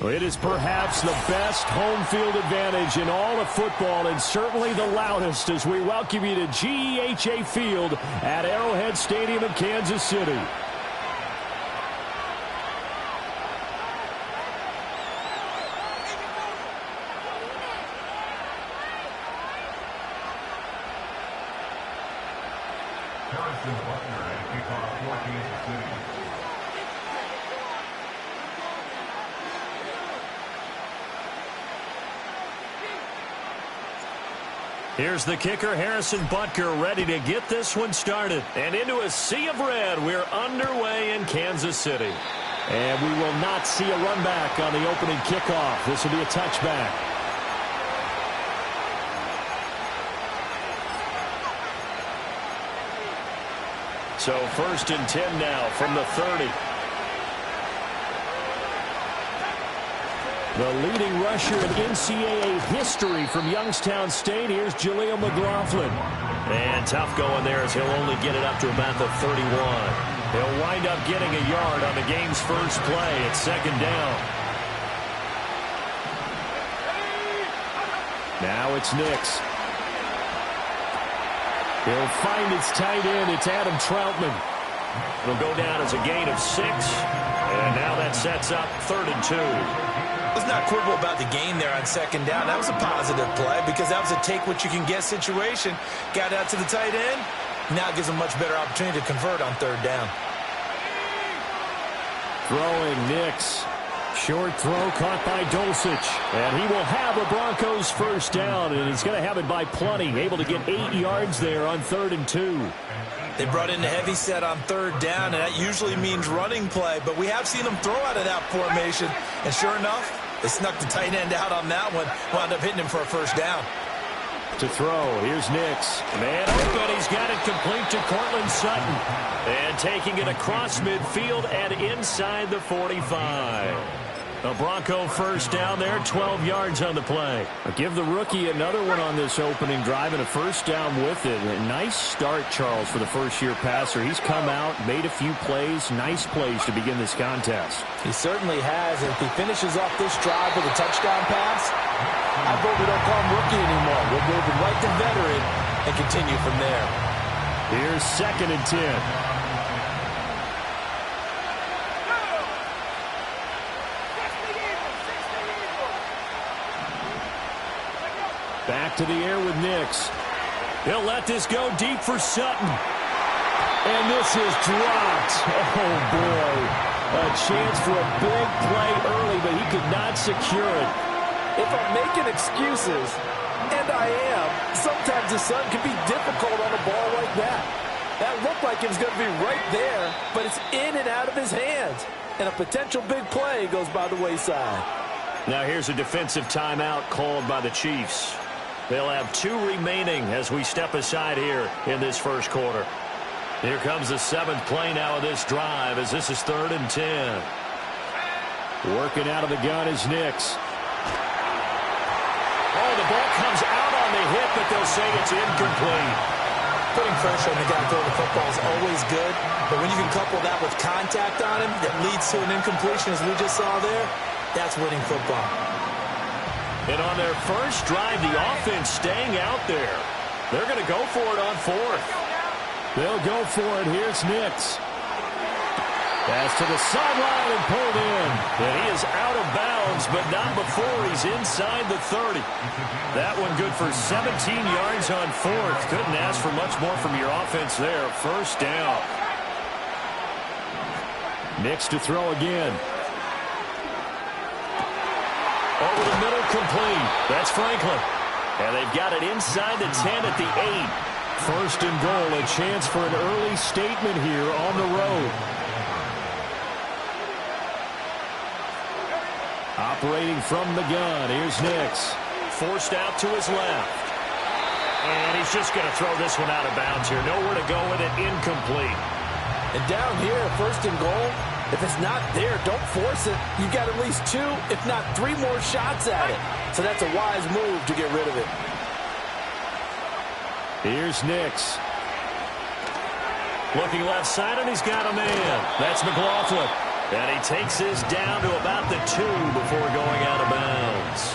It is perhaps the best home field advantage in all of football, and certainly the loudest, as we welcome you to GEHA Field at Arrowhead Stadium in Kansas City. Here's the kicker, Harrison Butker, ready to get this one started. And into a sea of red, we're underway in Kansas City. And we will not see a run back on the opening kickoff. This will be a touchback. So 1st and 10 now from the 30. The leading rusher in NCAA history from Youngstown State. Here's Jaleel McLaughlin. And tough going there as he'll only get it up to about the 31. He'll wind up getting a yard on the game's first play at 2nd down. Now it's Nix. He'll find its tight end. It's Adam Troutman. It'll go down as a gain of 6. And now that sets up 3rd and 2. Let's not quibble about the gain there on 2nd down. That was a positive play because that was a take-what-you-can-get situation. Got out to the tight end. Now it gives a much better opportunity to convert on 3rd down. Throwing Nix. Short throw caught by Dulcich. And he will have a Broncos 1st down, and he's going to have it by plenty. Able to get 8 yards there on 3rd and 2. They brought in the heavy set on 3rd down, and that usually means running play. But we have seen them throw out of that formation. And sure enough, they snuck the tight end out on that one. Wound up hitting him for a 1st down. To throw, here's Nix. Man open, he's got it complete to Cortland Sutton. And taking it across midfield and inside the 45. A Bronco 1st down there, 12 yards on the play. I'll give the rookie another one on this opening drive and a 1st down with it. A nice start, Charles, for the first-year passer. He's come out, made a few plays, nice plays to begin this contest. He certainly has. And if he finishes off this drive with a touchdown pass, I vote we don't call him rookie anymore. We'll move him right to veteran and continue from there. Here's 2nd and 10. Back to the air with Nix. He'll let this go deep for Sutton. And this is dropped. Oh, boy. A chance for a big play early, but he could not secure it. If I'm making excuses, and I am, sometimes the sun can be difficult on a ball like that. That looked like it was going to be right there, but it's in and out of his hands. And a potential big play goes by the wayside. Now here's a defensive timeout called by the Chiefs. They'll have 2 remaining as we step aside here in this 1st quarter. Here comes the 7th play now of this drive as this is 3rd and 10. Working out of the gun is Nix. Oh, the ball comes out on the hit, but they'll say it's incomplete. Putting pressure on the guy throwing the football is always good, but when you can couple that with contact on him that leads to an incompletion, as we just saw there, that's winning football. And on their first drive, the offense staying out there. They're going to go for it on 4th. They'll go for it. Here's Nix. Pass to the sideline and pulled in. And he is out of bounds, but not before he's inside the 30. That one good for 17 yards on 4th. Couldn't ask for much more from your offense there. 1st down. Nix to throw again. Over the middle, complete. That's Franklin. And they've got it inside the 10 at the 8. 1st and goal, a chance for an early statement here on the road. Operating from the gun, here's Nix. Forced out to his left. And he's just going to throw this one out of bounds here. Nowhere to go with it, incomplete. And down here, 1st and goal, if it's not there, don't force it. You've got at least 2, if not 3 more shots at it. So that's a wise move to get rid of it. Here's Nix. Looking left side, and he's got a man. That's McLaughlin. And he takes this down to about the 2 before going out of bounds.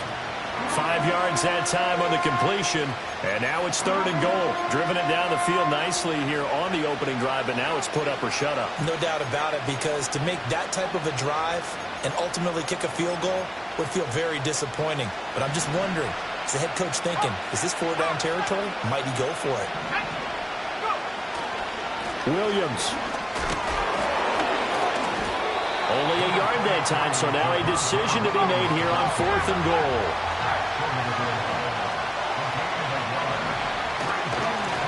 5 yards that time on the completion, and now it's 3rd and goal. Driven it down the field nicely here on the opening drive, but now it's put up or shut up. No doubt about it, because to make that type of a drive and ultimately kick a field goal would feel very disappointing. But I'm just wondering, is the head coach thinking, is this 4-down territory? Might he go for it? Williams. Only a yard that time, so now a decision to be made here on 4th and goal.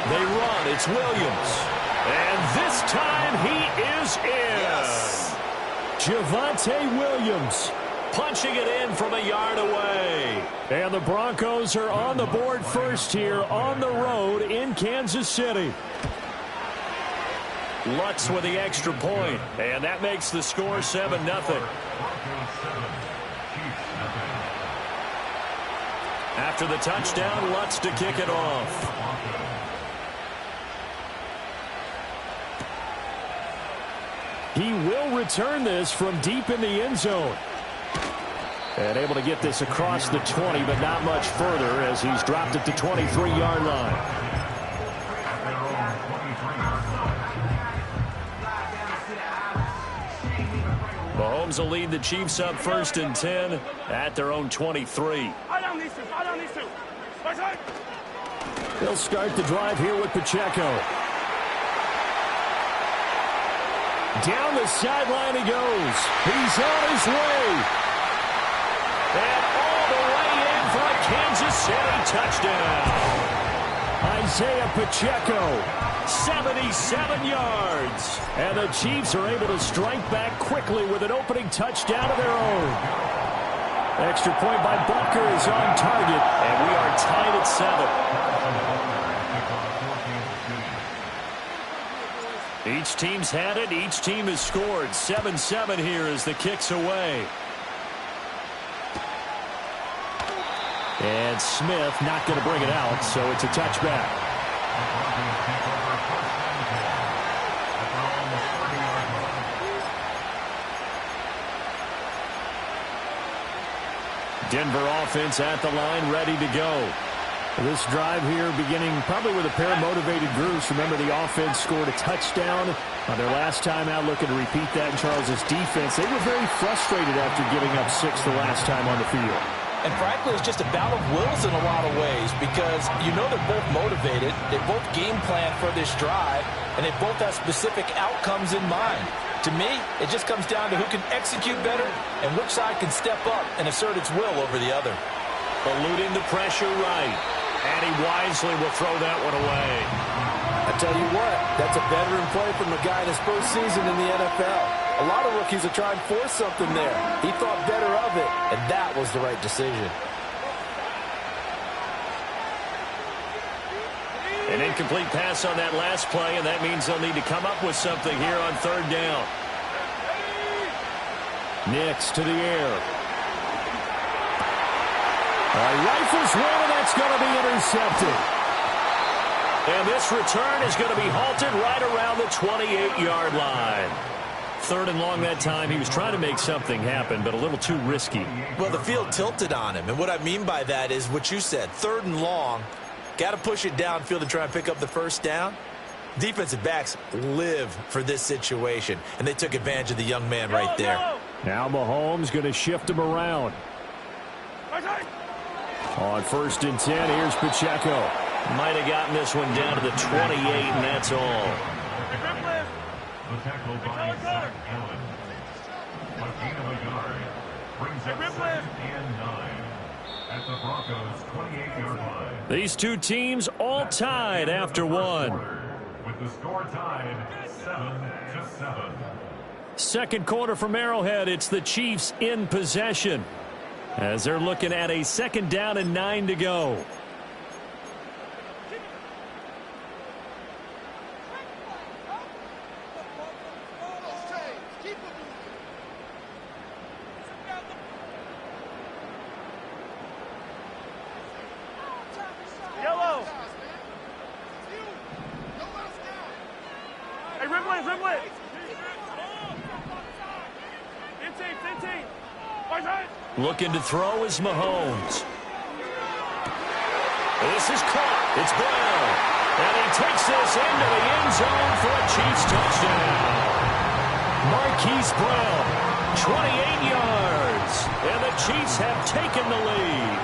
They run. It's Williams. And this time he is in. Yes. Javonte Williams punching it in from a yard away. And the Broncos are on the board first here on the road in Kansas City. Lutz with the extra point, and that makes the score 7-0. After the touchdown, Lutz to kick it off. He will return this from deep in the end zone. And able to get this across the 20, but not much further as he's dropped it to 23-yard line. Mahomes will lead the Chiefs up 1st and 10 at their own 23. They'll start the drive here with Pacheco. Down the sideline he goes. He's on his way. And all the way in for a Kansas City touchdown. Isaiah Pacheco, 77 yards. And the Chiefs are able to strike back quickly with an opening touchdown of their own. Extra point by Butker is on target, and we are tied at 7. Each team's had it. Each team has scored. 7-7 here as the kick's away. And Smith not going to bring it out, so it's a touchback. Denver offense at the line, ready to go. This drive here beginning probably with a pair of motivated groups. Remember, the offense scored a touchdown on their last time out. Looking to repeat that in Charles's defense. They were very frustrated after giving up 6 the last time on the field. And frankly, it's just a battle of wills in a lot of ways, because you know they're both motivated, they both game plan for this drive, and they both have specific outcomes in mind. To me, it just comes down to who can execute better and which side can step up and assert its will over the other. Eluding the pressure right, and he wisely will throw that one away. I tell you what, that's a veteran play from a guy in his first season in the NFL. A lot of rookies are trying to force something there. He thought better of it, and that was the right decision. An incomplete pass on that last play, and that means they'll need to come up with something here on 3rd down. Nix to the air. Rifles one, and that's going to be intercepted. And this return is going to be halted right around the 28-yard line. 3rd and long that time. He was trying to make something happen, but a little too risky. Well, the field tilted on him, and what I mean by that is what you said. 3rd and long, got to push it downfield to try and pick up the 1st down. Defensive backs live for this situation, and they took advantage of the young man right there. Now Mahomes going to shift him around. On 1st and 10, here's Pacheco. Might have gotten this one down to the 28, and that's all. The tackle by Zach Allen. A gain of a yard brings up 2nd and 9 at the Broncos' 28-yard line. These two teams all tied after one. With the score tied 7-7. Second quarter from Arrowhead. It's the Chiefs in possession as they're looking at a 2nd down and 9 to go. Looking to throw is Mahomes. This is caught. It's Brown. And he takes this into the end zone for a Chiefs touchdown. Marquise Brown, 28 yards. And the Chiefs have taken the lead.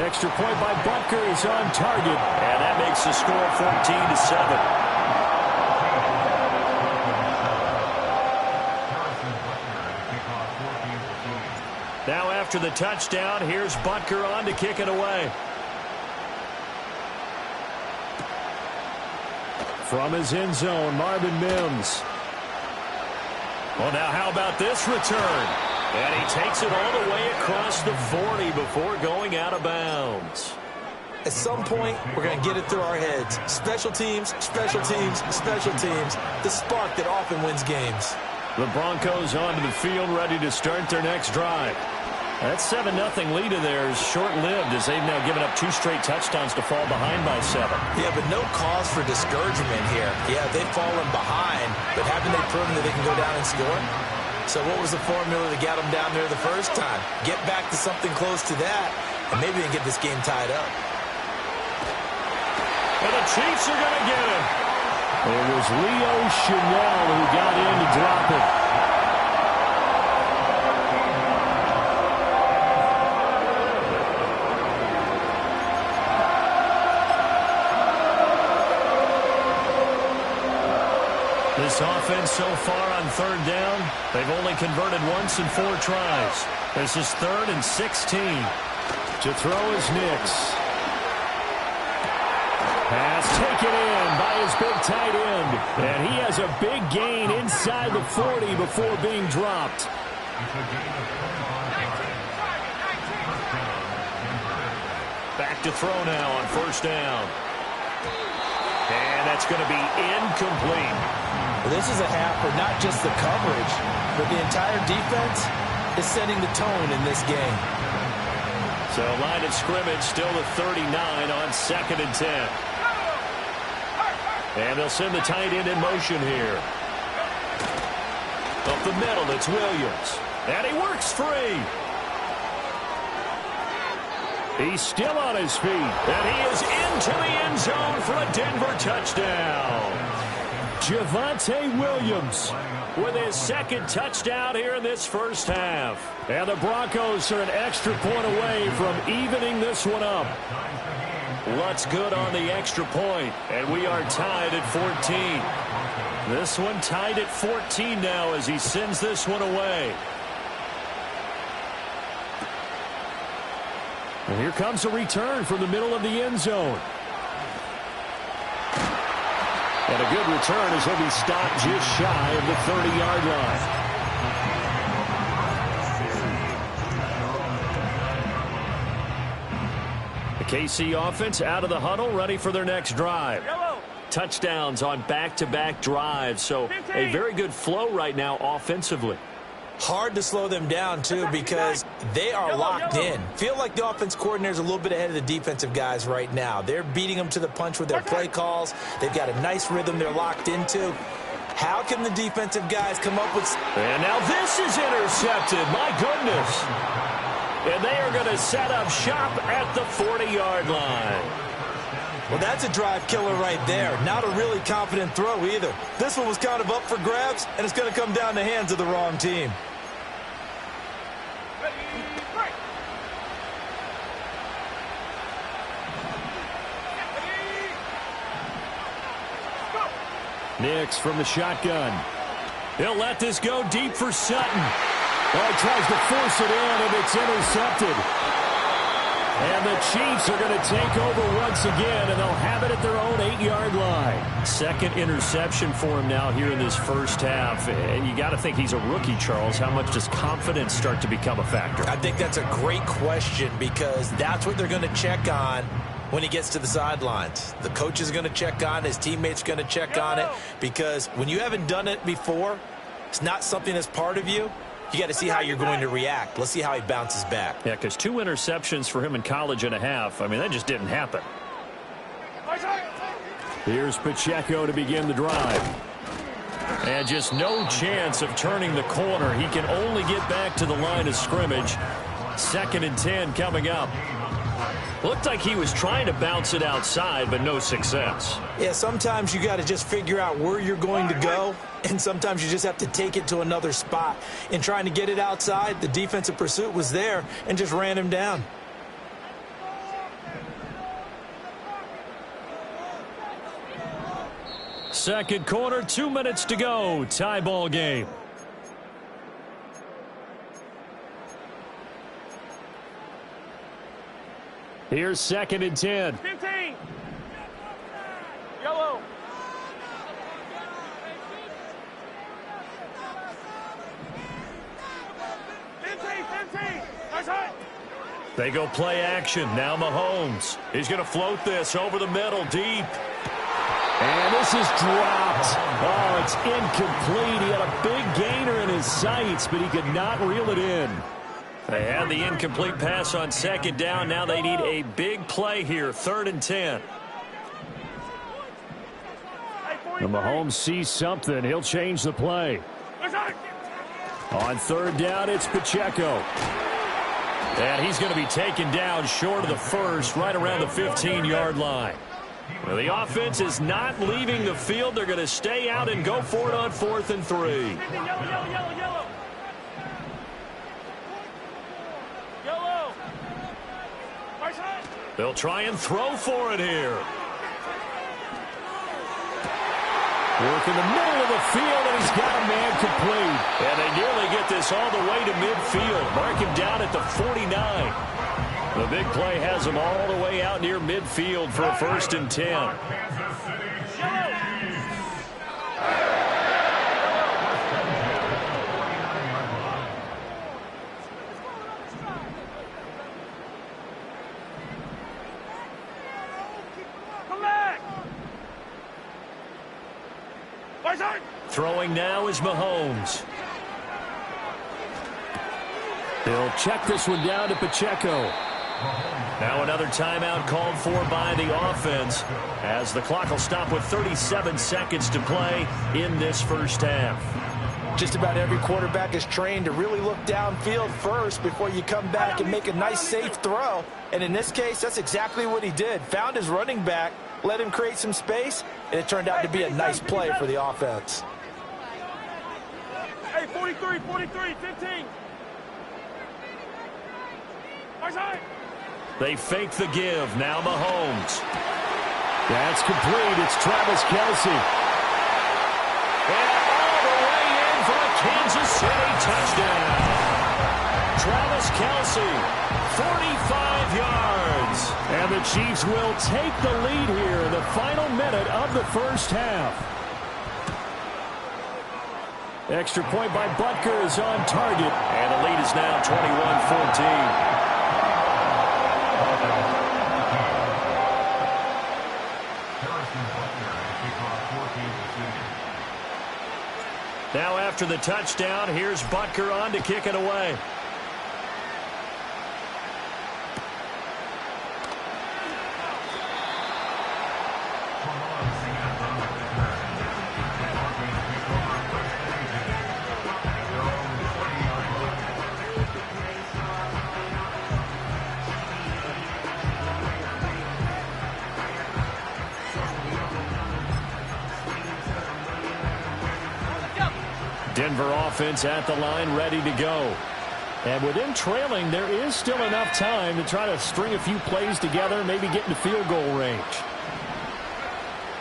Extra point by Butker is on target. And that makes the score 14-7. Now after the touchdown, here's Butker on to kick it away. From his end zone, Marvin Mims. Well, now how about this return? And he takes it all the way across the 40 before going out of bounds. At some point, we're going to get it through our heads. Special teams, special teams, special teams. The spark that often wins games. The Broncos onto the field, ready to start their next drive. That 7-0 lead of theirs short-lived as they've now given up 2 straight touchdowns to fall behind by 7. Yeah, but no cause for discouragement here. Yeah, they've fallen behind, but haven't they proven that they can go down and score? So what was the formula that got them down there the first time? Get back to something close to that, and maybe they can get this game tied up. And the Chiefs are going to get him. It was Leo Chenal who got in to drop it. This offense so far on third down, they've only converted once in 4 tries. This is 3rd and 16. To throw is Nix. Pass taken in by his big tight end. And he has a big gain inside the 40 before being dropped. Back to throw now on first down. And that's going to be incomplete. Well, this is a half where not just the coverage, but the entire defense is setting the tone in this game. So line of scrimmage still at 39 on 2nd and 10. And they'll send the tight end in motion here. Up the middle, it's Williams. And he works free. He's still on his feet. And he is into the end zone for a Denver touchdown. Javonte Williams with his 2nd touchdown here in this first half. And the Broncos are an extra point away from evening this one up. What's good on the extra point? And we are tied at 14. This one tied at 14 now as he sends this one away. And here comes a return from the middle of the end zone. And a good return as he'll be stopped just shy of the 30-yard line. The KC offense out of the huddle, ready for their next drive. Touchdowns on back-to-back drives, so a very good flow right now offensively. Hard to slow them down, too, because they are locked in. Feel like the offense coordinator is a little bit ahead of the defensive guys right now. They're beating them to the punch with their play calls. They've got a nice rhythm they're locked into. How can the defensive guys come up with... And now this is intercepted. My goodness. And they are going to set up shop at the 40-yard line. Well, that's a drive killer right there. Not a really confident throw either. This one was kind of up for grabs, and it's going to come down the hands of the wrong team. Nix from the shotgun. He'll let this go deep for Sutton. Oh, he tries to force it in, and it's intercepted. And the Chiefs are going to take over once again, and they'll have it at their own 8-yard line. 2nd interception for him now here in this first half. And you got to think he's a rookie, Charles. How much does confidence start to become a factor? I think that's a great question because that's what they're going to check on when he gets to the sidelines. The coach is going to check on it. His teammates are going to check on it because when you haven't done it before, it's not something that's part of you. You got to see how you're going to react. Let's see how he bounces back. Yeah, because 2 interceptions for him in college and a half. I mean, that just didn't happen. Here's Pacheco to begin the drive. And just no chance of turning the corner. He can only get back to the line of scrimmage. 2nd and 10 coming up. Looked like he was trying to bounce it outside, but no success. Yeah, sometimes you got to just figure out where you're going to go, and sometimes you just have to take it to another spot. In trying to get it outside, the defensive pursuit was there and just ran him down. Second quarter, 2 minutes to go. Tie ball game. Here's 2nd and 10. 15. Yellow. 15. Nice hit. They go play action. Now Mahomes. He's going to float this over the middle, deep. And this is dropped. Oh, it's incomplete. He had a big gainer in his sights, but he could not reel it in. They had the incomplete pass on 2nd down. Now they need a big play here. 3rd and 10. And Mahomes sees something. He'll change the play. On 3rd down, it's Pacheco. And he's going to be taken down short of the first, right around the 15-yard line. Well, the offense is not leaving the field. They're going to stay out and go for it on 4th and 3. Yellow. They'll try and throw for it here. Work in the middle of the field, and he's got a man complete. And they nearly get this all the way to midfield. Mark him down at the 49. The big play has him all the way out near midfield for a 1st and 10. Come back. Throwing now is Mahomes. He'll check this one down to Pacheco. Now another timeout called for by the offense as the clock will stop with 37 seconds to play in this first half. Just about every quarterback is trained to really look downfield first before you come back and make a nice, safe throw. And in this case, that's exactly what he did. Found his running back, let him create some space, and it turned out to be a nice play for the offense. Hey, 43, 15. They fake the give. Now Mahomes. That's complete. It's Travis Kelce. And all the way in for a Kansas City touchdown. Travis Kelce, 45 yards. And the Chiefs will take the lead here in the final minute of the first half. Extra point by Butker is on target. And the lead is now 21-14. Now after the touchdown, here's Butker on to kick it away. Denver offense at the line, ready to go. And with them trailing, there is still enough time to try to string a few plays together, maybe get into field goal range.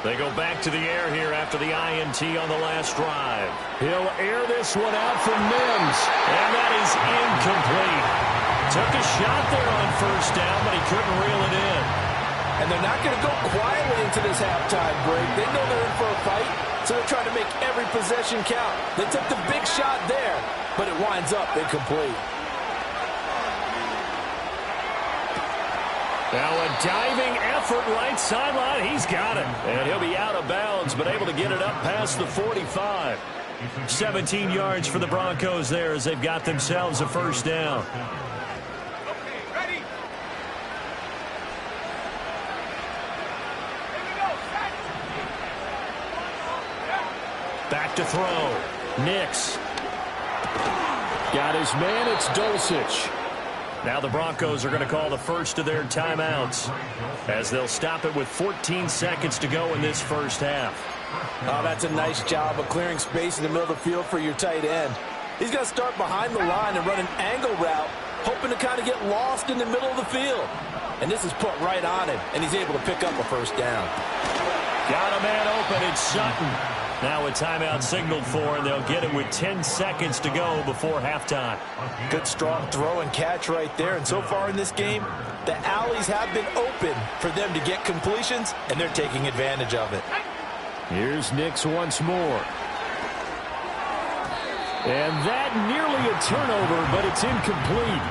They go back to the air here after the INT on the last drive. He'll air this one out for Mims. And that is incomplete. Took a shot there on 1st down, but he couldn't reel it in. And they're not going to go quietly into this halftime break. They know they're in for a fight, so they're trying to make every possession count. They took the big shot there, but it winds up incomplete. Now a diving effort right sideline. He's got it. And he'll be out of bounds, but able to get it up past the 45. 17 yards for the Broncos there as they've got themselves a 1st down. Back to throw. Nix. Got his man. It's Dulcich. Now the Broncos are going to call the first of their timeouts as they'll stop it with 14 seconds to go in this first half. Oh, that's a nice job of clearing space in the middle of the field for your tight end. He's going to start behind the line and run an angle route, hoping to kind of get lost in the middle of the field. And this is put right on him, and he's able to pick up a first down. Got a man open. It's Sutton. Now a timeout signaled for, and they'll get it with 10 seconds to go before halftime. Good strong throw and catch right there. And so far in this game, the alleys have been open for them to get completions, and they're taking advantage of it. Here's Nix once more. And that nearly a turnover, but it's incomplete.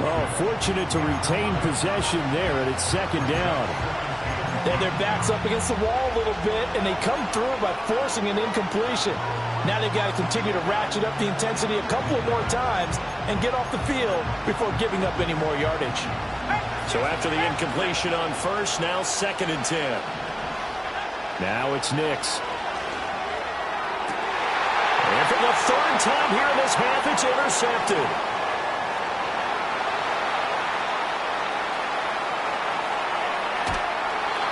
Oh, fortunate to retain possession there, and it's second down. Then their back's up against the wall a little bit, and they come through by forcing an incompletion. Now they've got to continue to ratchet up the intensity a couple of more times and get off the field before giving up any more yardage. So after the incompletion on first, now 2nd and 10. Now it's Nix. And for the 3rd time here in this half, it's intercepted.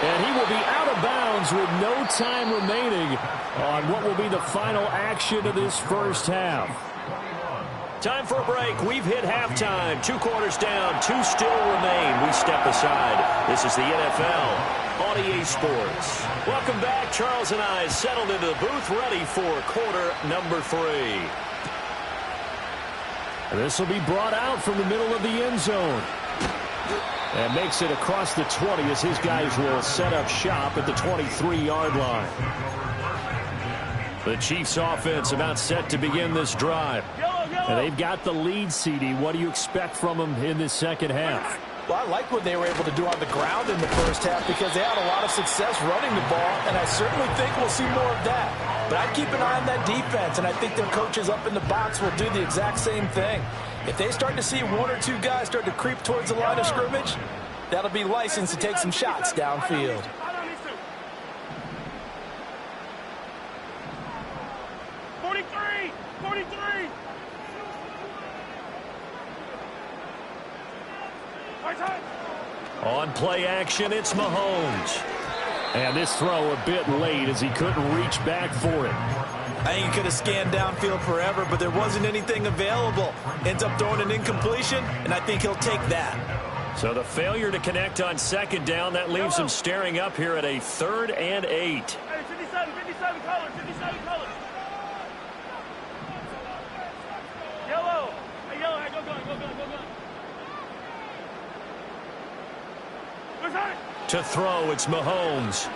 And he will be out of bounds with no time remaining on what will be the final action of this first half. Time for a break. We've hit halftime. 2 quarters down, 2 still remain. We step aside. This is the NFL on EA Sports. Welcome back. Charles and I settled into the booth, ready for quarter number 3. This will be brought out from the middle of the end zone. And makes it across the 20 as his guys will set up shop at the 23-yard line. The Chiefs offense about set to begin this drive. And they've got the lead, CD. What do you expect from them in this second half? Well, I like what they were able to do on the ground in the first half because they had a lot of success running the ball, and I certainly think we'll see more of that. But I'd keep an eye on that defense, and I think their coaches up in the box will do the exact same thing. If they start to see 1 or 2 guys start to creep towards the line of scrimmage, that'll be licensed to take some shots downfield. 43! 43! On play action, it's Mahomes. And this throw a bit late as he couldn't reach back for it. I think he could have scanned downfield forever, but there wasn't anything available. Ends up throwing an incompletion, and I think he'll take that. So the failure to connect on 2nd down, that leaves him staring up here at a 3rd and 8. Hey, 57 colors, 57 colors. Yellow. Hey, yellow, hey, go gun. Where's that? To throw, it's Mahomes.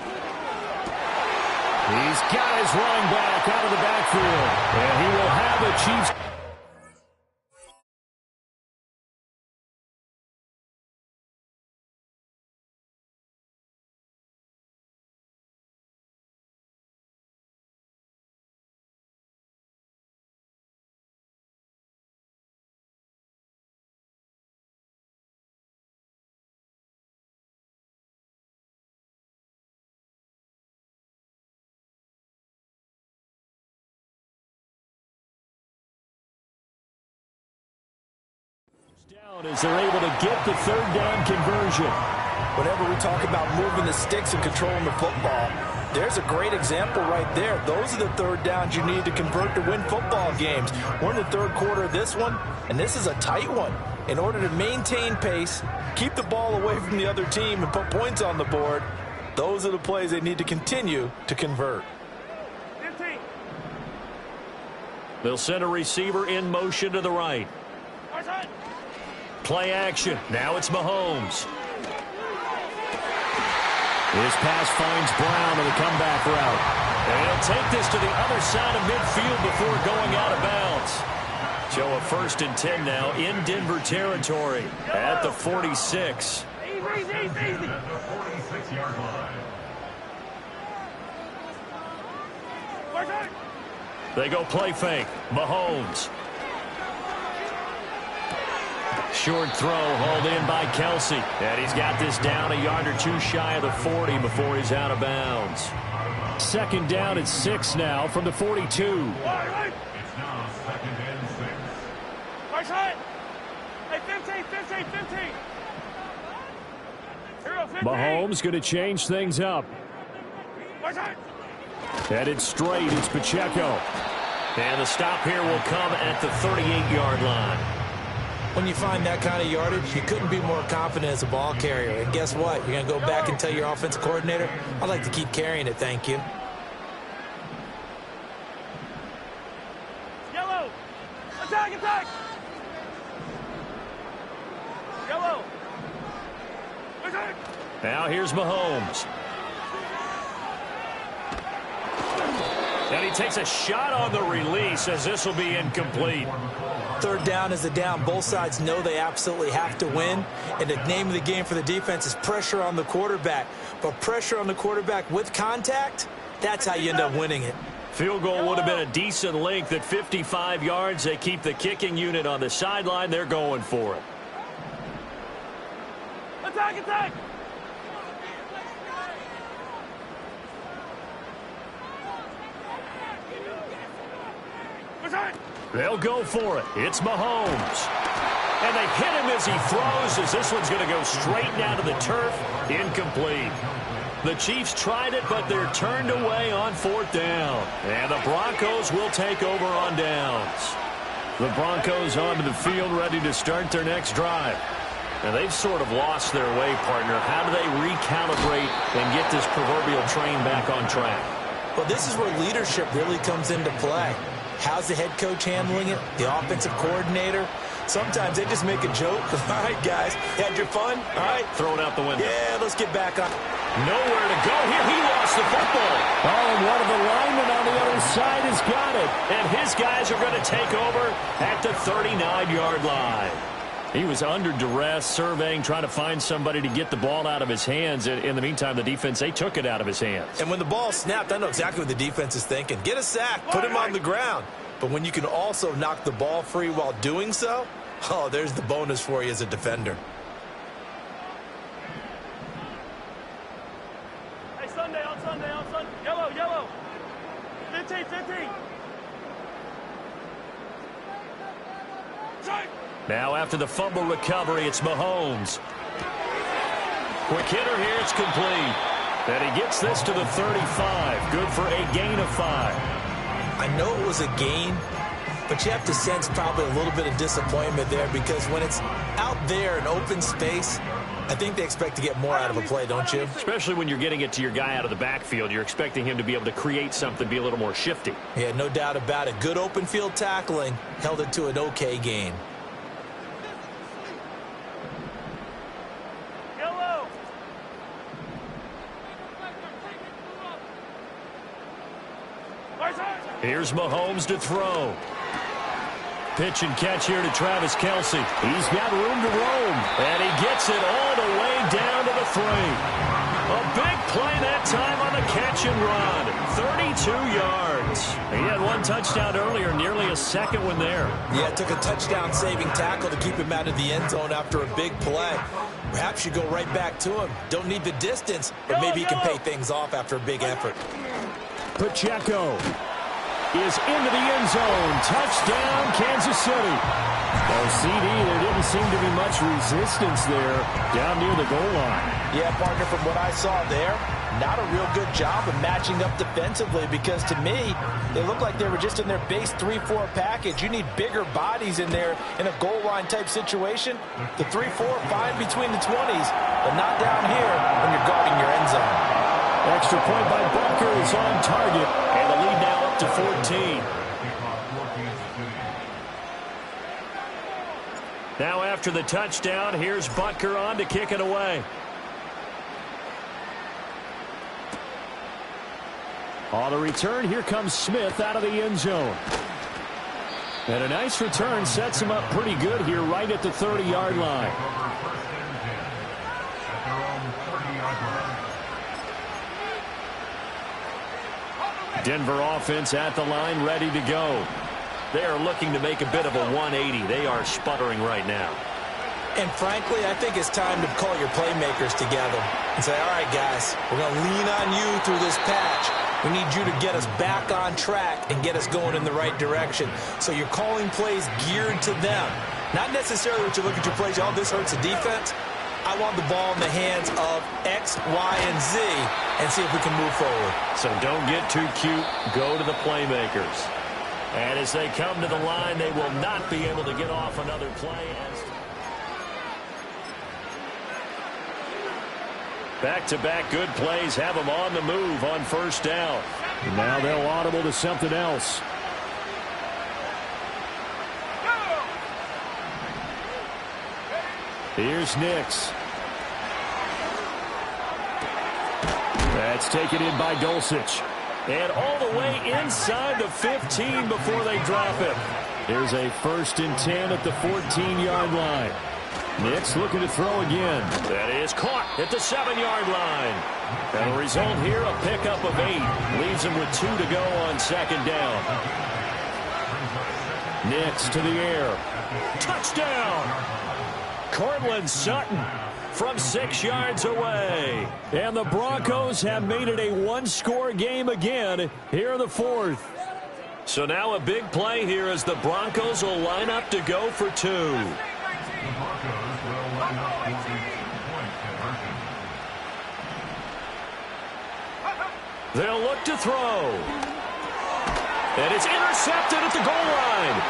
He's got his running back out of the backfield. And he will have the Chiefs. Down as they're able to get the 3rd down conversion. Whenever we talk about moving the sticks and controlling the football, there's a great example right there. Those are the 3rd downs you need to convert to win football games. We're in the 3rd quarter of this one, and this is a tight one. In order to maintain pace, keep the ball away from the other team, and put points on the board, those are the plays they need to continue to convert. 15. They'll send a receiver in motion to the right. Play action. Now it's Mahomes. His pass finds Brown on the comeback route. And he'll take this to the other side of midfield before going out of bounds. So a 1st and 10 now in Denver territory at the 46. Easy. At the 46-yard line. They go play fake. Mahomes. Short throw hauled in by Kelsey. And he's got this down a yard or 2 shy of the 40 before he's out of bounds. second down at 6 now from the 42. It's now 2nd and 6. Right side. Hey, 15, 15, 15. Hero, 15. Mahomes going to change things up. Right side. Headed straight, it's Pacheco. And the stop here will come at the 38-yard line. When you find that kind of yardage, you couldn't be more confident as a ball carrier. And guess what? You're going to go back and tell your offensive coordinator, I'd like to keep carrying it, thank you. Yellow. Attack, attack. Yellow. Attack. Now here's Mahomes. And he takes a shot on the release as this will be incomplete. Third down is a down. Both sides know they absolutely have to win. And the name of the game for the defense is pressure on the quarterback. But pressure on the quarterback with contact, that's how you end up winning it. Field goal would have been a decent length at 55 yards. They keep the kicking unit on the sideline. They're going for it. Attack, attack. Attack. They'll go for it. It's Mahomes. And they hit him as he throws, as this one's going to go straight down to the turf. Incomplete. The Chiefs tried it, but they're turned away on 4th down. And the Broncos will take over on downs. The Broncos onto the field, ready to start their next drive. Now, they've sort of lost their way, partner. How do they recalibrate and get this proverbial train back on track? Well, this is where leadership really comes into play. How's the head coach handling it? The offensive coordinator? Sometimes they just make a joke. All right, guys, had your fun? All right. Throw it out the window. Yeah, let's get back on. Nowhere to go here. He lost the football. Oh, and one of the linemen on the other side has got it. And his guys are going to take over at the 39-yard line. He was under duress, surveying, trying to find somebody to get the ball out of his hands. In the meantime, the defense, they took it out of his hands. And when the ball snapped, I know exactly what the defense is thinking. Get a sack, put him on the ground. But when you can also knock the ball free while doing so, oh, there's the bonus for you as a defender. Hey, Sunday, on Sunday, on Sunday. Yellow, yellow. 15, 15. Strike. Now after the fumble recovery, it's Mahomes. Quick hitter here, it's complete. And he gets this to the 35. Good for a gain of 5. I know it was a gain, but you have to sense probably a little bit of disappointment there because when it's out there in open space, I think they expect to get more out of a play, don't you? Especially when you're getting it to your guy out of the backfield. You're expecting him to be able to create something, be a little more shifty. Yeah, no doubt about it. Good open field tackling held it to an okay gain. Here's Mahomes to throw. Pitch and catch here to Travis Kelce. He's got room to roam. And he gets it all the way down to the 3. A big play that time on the catch and run. 32 yards. He had one touchdown earlier, nearly a second one there. Yeah, it took a touchdown-saving tackle to keep him out of the end zone after a big play. Perhaps you go right back to him. Don't need the distance, but maybe he can pay things off after a big effort. Pacheco is into the end zone. Touchdown, Kansas City. Well, CD, there didn't seem to be much resistance there down near the goal line. Yeah, partner, from what I saw there, not a real good job of matching up defensively because to me, they looked like they were just in their base 3-4 package. You need bigger bodies in there in a goal line type situation. The 3-4, fine between the 20s, but not down here when you're guarding your end zone. Extra point by Butker is on target, and the lead now up to 14. Now after the touchdown, here's Butker on to kick it away. On the return, here comes Smith out of the end zone. And a nice return sets him up pretty good here right at the 30-yard line. Denver offense at the line, ready to go. They are looking to make a bit of a 180. They are sputtering right now. And frankly, I think it's time to call your playmakers together and say, all right, guys, we're going to lean on you through this patch. We need you to get us back on track and get us going in the right direction. So you're calling plays geared to them. Not necessarily what you look at your plays, oh, this hurts the defense. I want the ball in the hands of X, Y, and Z and see if we can move forward. So don't get too cute. Go to the playmakers. And as they come to the line, they will not be able to get off another play. Back-to-back good plays have them on the move on first down. And now they'll audible to something else. Here's Nix. That's taken in by Dulcich. And all the way inside the 15 before they drop it. Here's a 1st and 10 at the 14-yard line. Nix looking to throw again. That is caught at the 7-yard line. And the result here, a pickup of 8. Leaves him with 2 to go on 2nd down. Nix to the air. Touchdown! Cortland Sutton from 6 yards away. And the Broncos have made it a one-score game again here in the 4th. So now a big play here as the Broncos will line up to go for 2. The Broncos will line up for the two-point conversion. They'll look to throw. And it's intercepted at the goal line.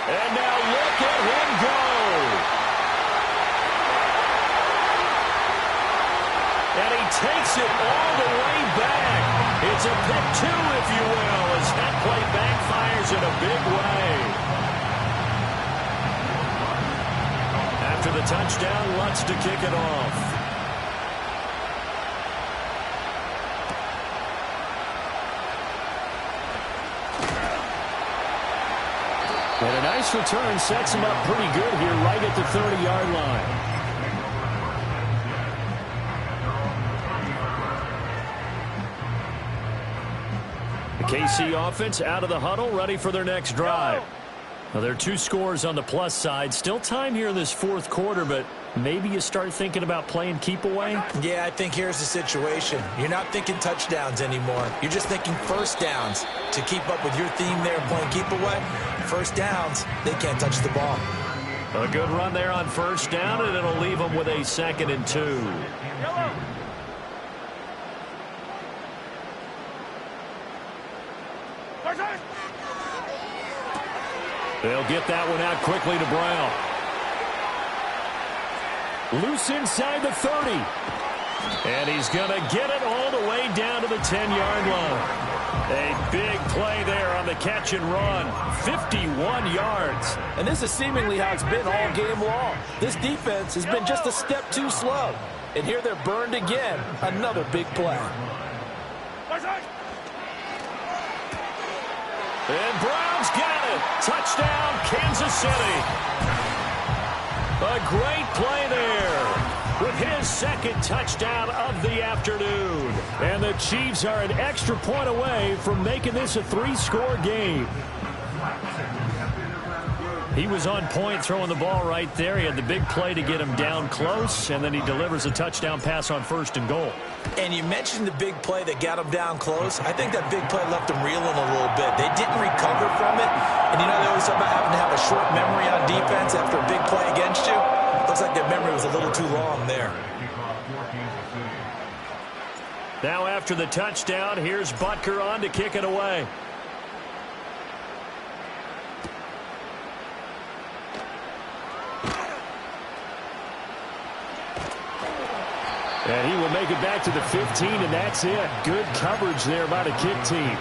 And now look at him go. And he takes it all the way back. It's a pick 2, if you will, as that play backfires in a big way. After the touchdown, Lutz to kick it off. And a nice return sets him up pretty good here right at the 30-yard line. The KC offense out of the huddle, ready for their next drive. Now, there are 2 scores on the plus side. Still time here in this 4th quarter, but maybe you start thinking about playing keep away? Yeah, I think here's the situation. You're not thinking touchdowns anymore. You're just thinking first downs. To keep up with your theme there, playing keep away, first downs, they can't touch the ball. A good run there on first down, and it'll leave them with a 2nd and 2. Yellow. They'll get that one out quickly to Brown. Loose inside the 30. And he's going to get it all the way down to the 10-yard line. A big play there on the catch and run. 51 yards. And this is seemingly how it's been all game long. This defense has been just a step too slow. And here they're burned again. Another big play. And Brown's got it. Touchdown, Kansas City. A great play there with his 2nd touchdown of the afternoon. And the Chiefs are an extra point away from making this a 3-score game. He was on point throwing the ball right there. He had the big play to get him down close, and then he delivers a touchdown pass on 1st and goal. And you mentioned the big play that got him down close. I think that big play left them reeling a little bit. They didn't recover from it. And you know, they always talk about having to have a short memory on defense after a big play against you. Looks like their memory was a little too long there. Now after the touchdown, here's Butker on to kick it away. And he will make it back to the 15, and that's it. Good coverage there by the kick team.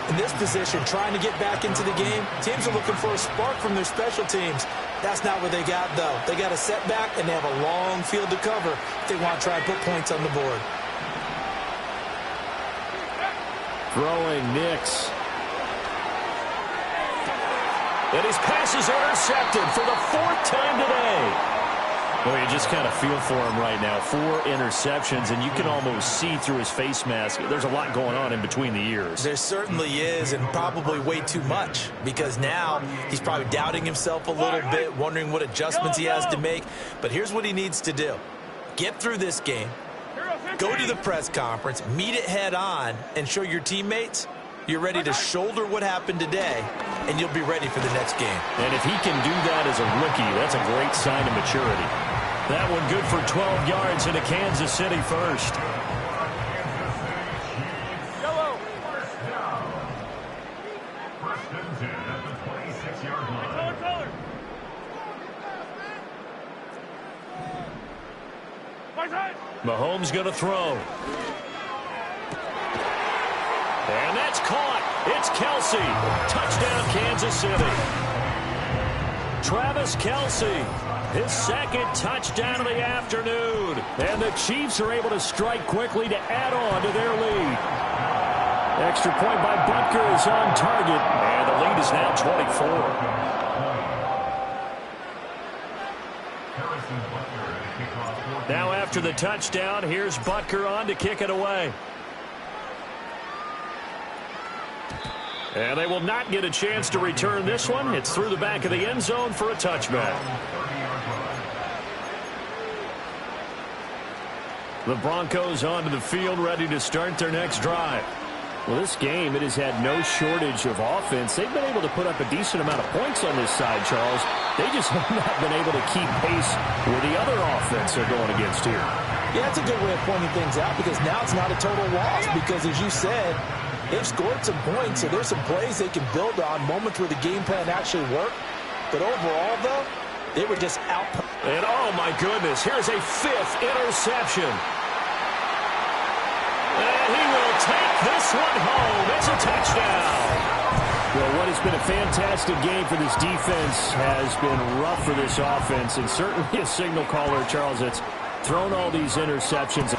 In this position, trying to get back into the game, teams are looking for a spark from their special teams. That's not what they got, though. They got a setback, and they have a long field to cover if they want to try and put points on the board. Throwing Nix. And his pass is intercepted for the 4th time today. Well, you just kind of feel for him right now. 4 interceptions, and you can almost see through his face mask. There's a lot going on in between the ears. There certainly is, and probably way too much, because now he's probably doubting himself a little bit, wondering what adjustments he has to make. But here's what he needs to do. Get through this game, go to the press conference, meet it head on, and show your teammates you're ready to shoulder what happened today, and you'll be ready for the next game. And if he can do that as a rookie, that's a great sign of maturity. That one good for 12 yards into Kansas City first. Yellow. First and 10 at the 26-yard line. Color. Mahomes going to throw. And that's caught. It's Kelsey. Touchdown, Kansas City. Travis Kelsey, his second touchdown of the afternoon. And the Chiefs are able to strike quickly to add on to their lead. Extra point by Butker is on target. And the lead is now 24. Now after the touchdown, here's Butker on to kick it away. And they will not get a chance to return this one. It's through the back of the end zone for a touchback. The Broncos onto the field, ready to start their next drive. Well, this game, it has had no shortage of offense. They've been able to put up a decent amount of points on this side, Charles. They just have not been able to keep pace with the other offense they're going against here. Yeah, that's a good way of pointing things out, because now it's not a total loss, because as you said, they've scored some points, so there's some plays they can build on, moments where the game plan actually worked. But overall, though, they were just out. And, oh, my goodness, here's a 5th interception. And he will take this one home. It's a touchdown. Well, what has been a fantastic game for this defense has been rough for this offense, and certainly a signal caller, Charles, that's thrown all these interceptions.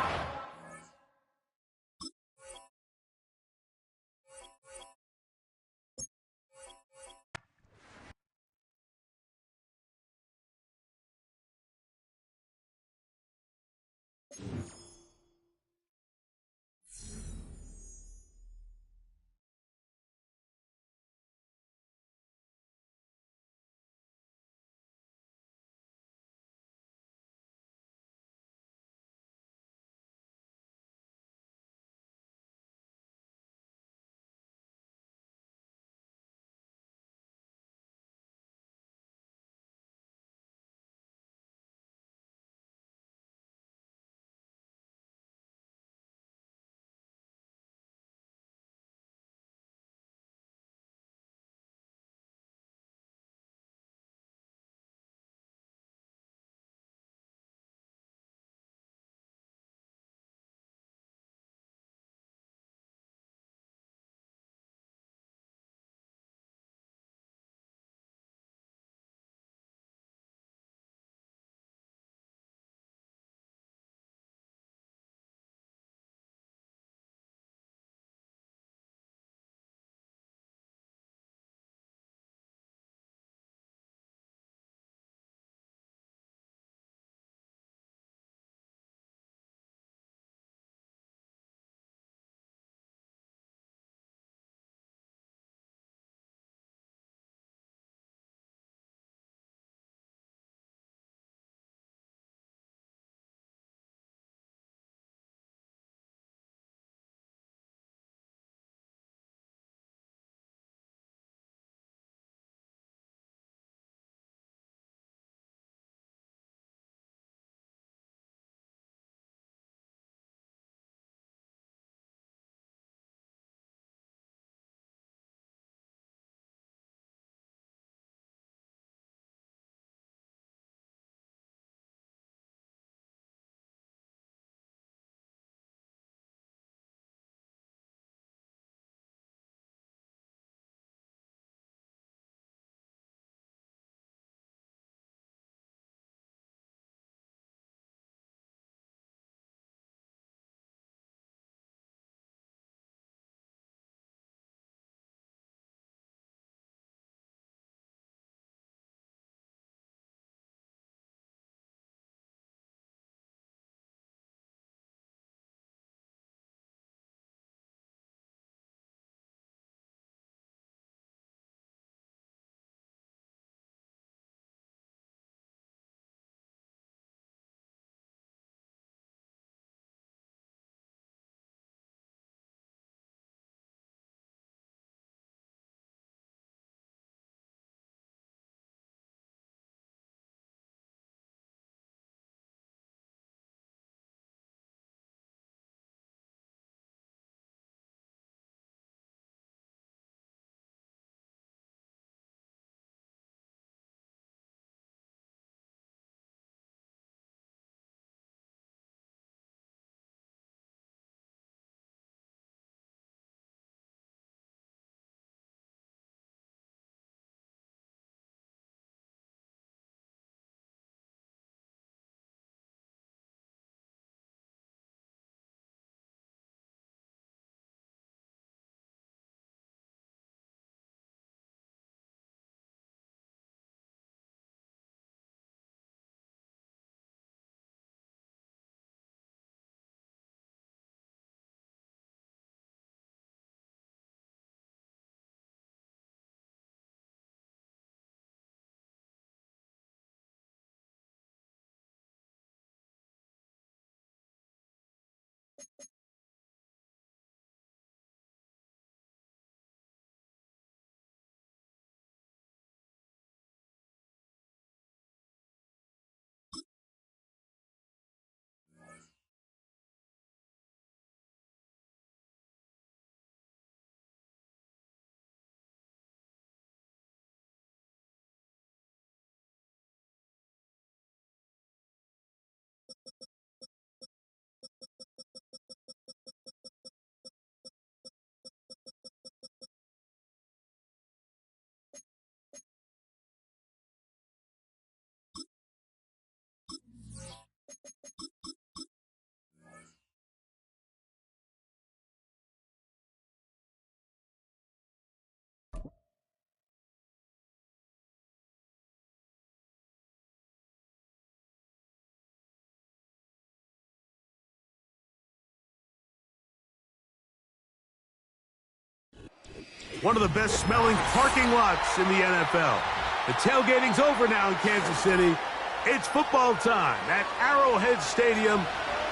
one of the best-smelling parking lots in the NFL. The tailgating's over now in Kansas City. It's football time at Arrowhead Stadium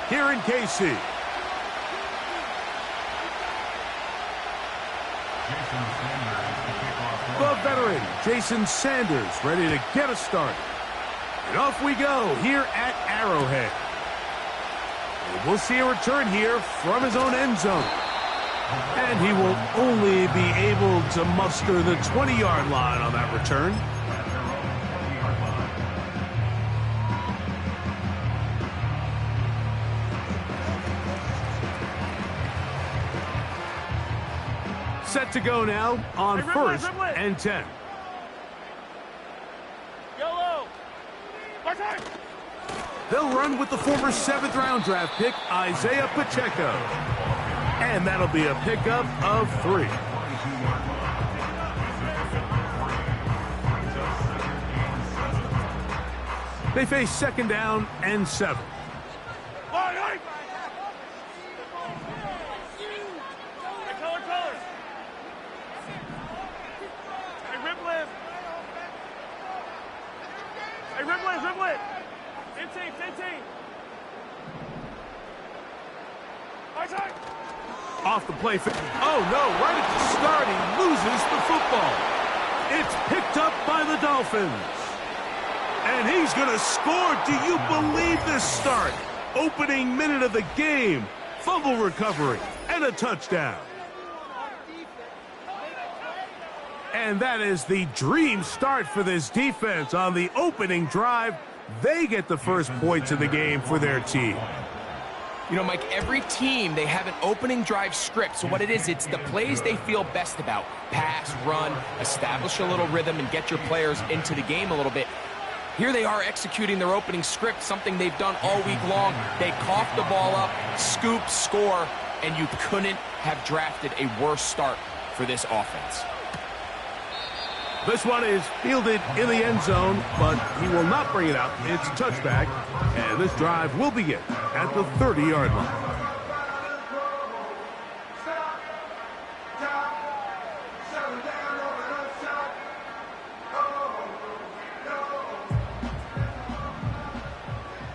here in KC. The veteran, Jason Sanders, ready to get us started. And off we go here at Arrowhead. And we'll see a return here from his own end zone. And he will only be able to muster the 20-yard line on that return. Set to go now on first and 10. Yellow. They'll run with the former 7th-round draft pick, Isaiah Pacheco. And that'll be a pickup of 3. They face second down and 7. Off the play. Oh, no, right at the start, he loses the football. It's picked up by the Dolphins. And he's going to score. Do you believe this start? Opening minute of the game. Fumble recovery and a touchdown. And that is the dream start for this defense on the opening drive. They get the first points of the game for their team. You know, Mike, every team, they have an opening drive script. So what it is, it's the plays they feel best about. Pass, run, establish a little rhythm, and get your players into the game a little bit. Here they are executing their opening script, something they've done all week long. They cough the ball up, scoop, score, and you couldn't have drafted a worse start for this offense. This one is fielded in the end zone, but he will not bring it out. It's a touchback, and this drive will begin at the 30-yard line.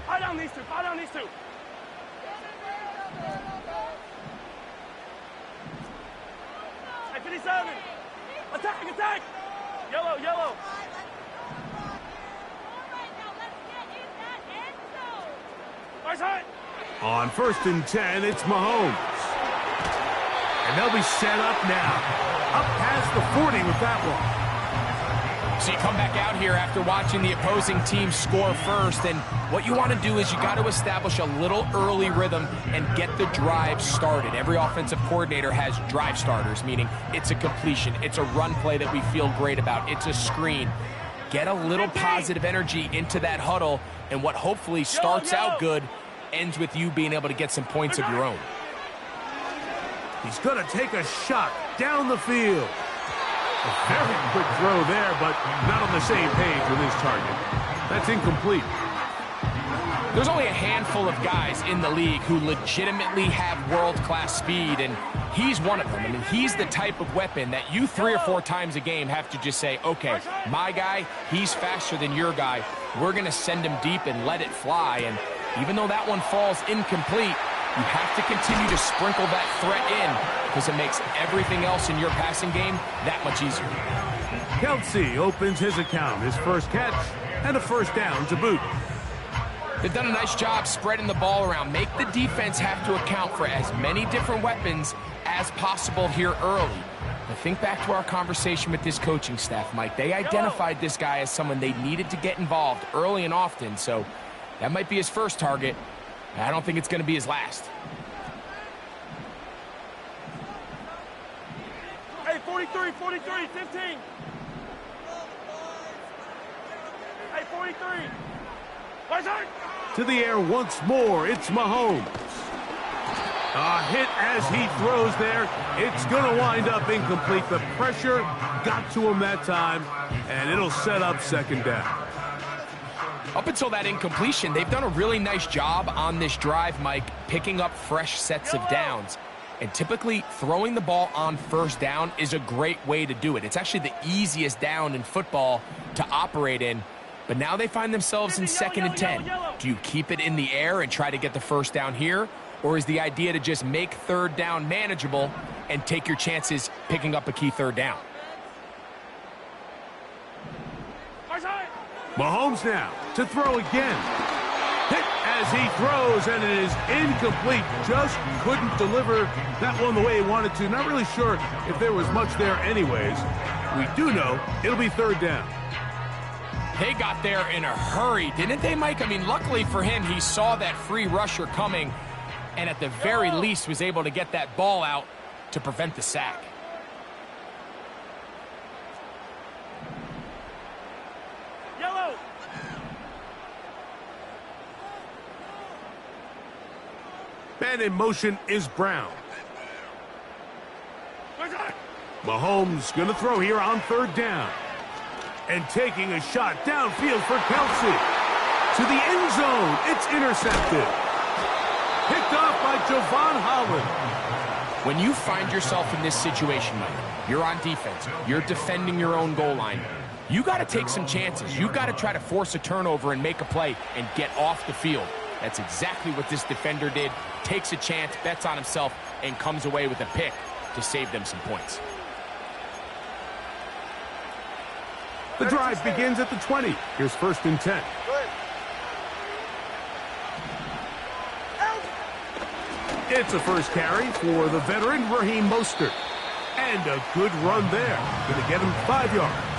Fire down these two. Fire down these two. Hey, 57. Attack, attack. Yellow, yellow. On first and 10, it's Mahomes. And they'll be set up now. Up past the 40 with that one. So you come back out here after watching the opposing team score first, and what you want to do is you got to establish a little early rhythm and get the drive started. Every offensive coordinator has drive starters, meaning it's a completion, it's a run play that we feel great about, it's a screen. Get a little positive energy into that huddle, and what hopefully starts out good ends with you being able to get some points of your own. He's going to take a shot down the field. A very quick throw there, but not on the same page with his target. That's incomplete. There's only a handful of guys in the league who legitimately have world-class speed, and he's one of them. I mean, he's the type of weapon that you 3 or 4 times a game have to just say, okay, my guy, he's faster than your guy. We're going to send him deep and let it fly. And even though that one falls incomplete, you have to continue to sprinkle that threat in because it makes everything else in your passing game that much easier. Kelsey opens his account, his first catch, and a first down to boot. They've done a nice job spreading the ball around. Make the defense have to account for as many different weapons as possible here early. Now think back to our conversation with this coaching staff, Mike. They identified this guy as someone they needed to get involved early and often, so that might be his first target. I don't think it's going to be his last. Hey, 43, 43, 15. Hey, 43. To the air once more, it's Mahomes. A hit as he throws there. It's going to wind up incomplete. The pressure got to him that time, and it'll set up second down. Up until that incompletion, they've done a really nice job on this drive, Mike, picking up fresh sets of downs. And typically, throwing the ball on first down is a great way to do it. It's actually the easiest down in football to operate in. But now they find themselves in 2nd and 10. Do you keep it in the air and try to get the first down here? Or is the idea to just make 3rd down manageable and take your chances picking up a key 3rd down? Mahomes now to throw again. Hit as he throws, and it is incomplete. Just couldn't deliver that one the way he wanted to. Not really sure if there was much there anyways. We do know it'll be 3rd down. They got there in a hurry, didn't they, Mike? I mean, luckily for him, he saw that free rusher coming and at the very least was able to get that ball out to prevent the sack. Yellow. Man in motion is Brown. Mahomes going to throw here on 3rd down. And taking a shot downfield for Kelsey. To the end zone. It's intercepted. Picked off by Javon Holland. When you find yourself in this situation, Mike, you're on defense. You're defending your own goal line. You got to take some chances. You got to try to force a turnover and make a play and get off the field. That's exactly what this defender did. Takes a chance, bets on himself, and comes away with a pick to save them some points. The drive begins at the 20. Here's 1st and 10. It's a first carry for the veteran Raheem Mostert. And a good run there. Going to get him 5 yards.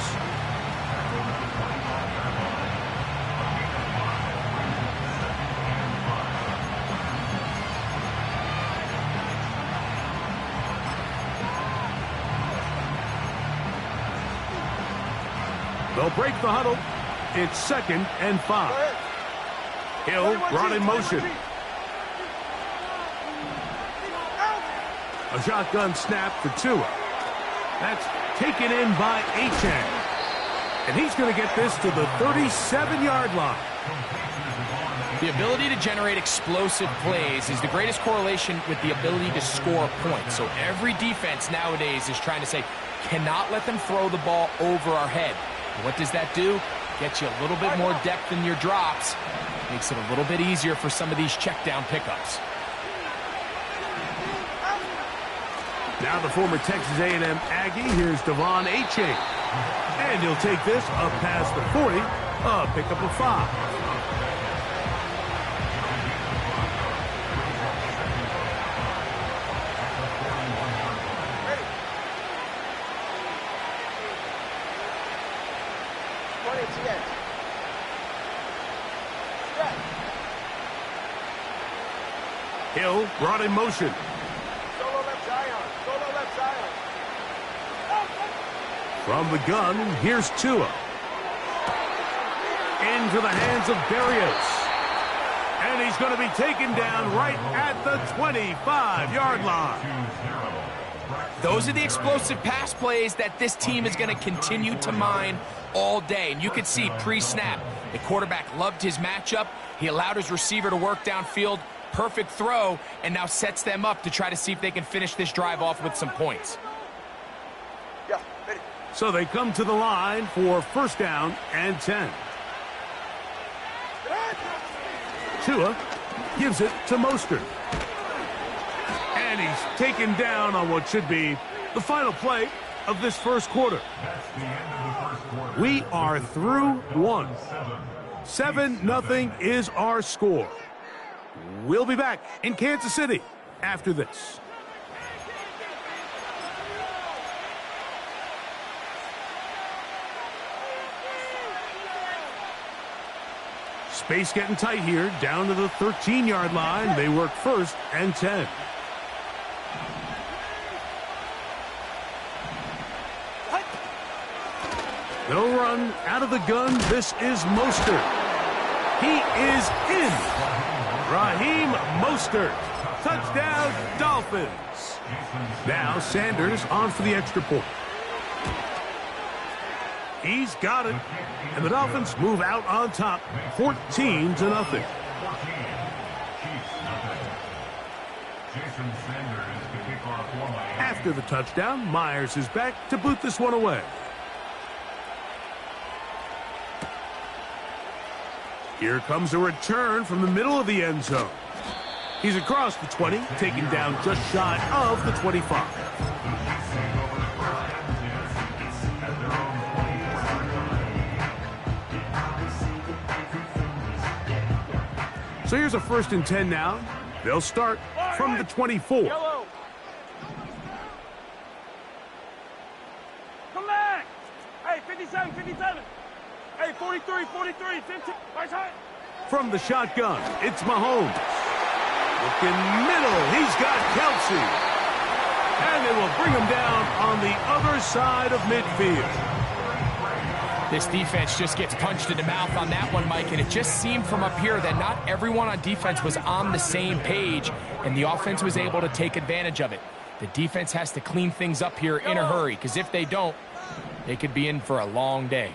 They'll break the huddle. It's 2nd and 5. Hill brought in motion. A shotgun snap for Tua. That's taken in by Achane. And he's going to get this to the 37-yard line. The ability to generate explosive plays is the greatest correlation with the ability to score points. So every defense nowadays is trying to say, cannot let them throw the ball over our head. What does that do? Gets you a little bit more depth in your drops. Makes it a little bit easier for some of these check down pickups. Now the former Texas A&M Aggie, here's Devon Achane. And he'll take this up past the 40, a pickup of 5. Hill brought in motion. From the gun, here's Tua. Into the hands of Berrios. And he's going to be taken down right at the 25-yard line. Those are the explosive pass plays that this team is going to continue to mine all day. And you could see pre-snap, the quarterback loved his matchup. He allowed his receiver to work downfield. Perfect throw, and now sets them up to try to see if they can finish this drive off with some points. So they come to the line for 1st down and 10. Tua gives it to Mostert. And he's taken down on what should be the final play of this 1st quarter. We are through 1. 7-0 is our score. We'll be back in Kansas City after this. Space getting tight here, down to the 13-yard line. They work 1st and 10. They'll run out of the gun. This is Mostert. He is in. Raheem Mostert. Touchdown, Dolphins. Now Sanders on for the extra point. He's got it. And the Dolphins move out on top, 14-0. Jason Sanders to kick off for Miami. After the touchdown, Myers is back to boot this one away. Here comes a return from the middle of the end zone. He's across the 20, taken down just shy of the 25. So here's a 1st and 10 now. They'll start from the 24. Yellow. Come back. Hey, 57, 57. Hey, 43, 43, 15. Right side. From the shotgun, it's Mahomes. Looking middle, he's got Kelsey. And they will bring him down on the other side of midfield. This defense just gets punched in the mouth on that one, Mike, and it just seemed from up here that not everyone on defense was on the same page, and the offense was able to take advantage of it. The defense has to clean things up here in a hurry, because if they don't, they could be in for a long day.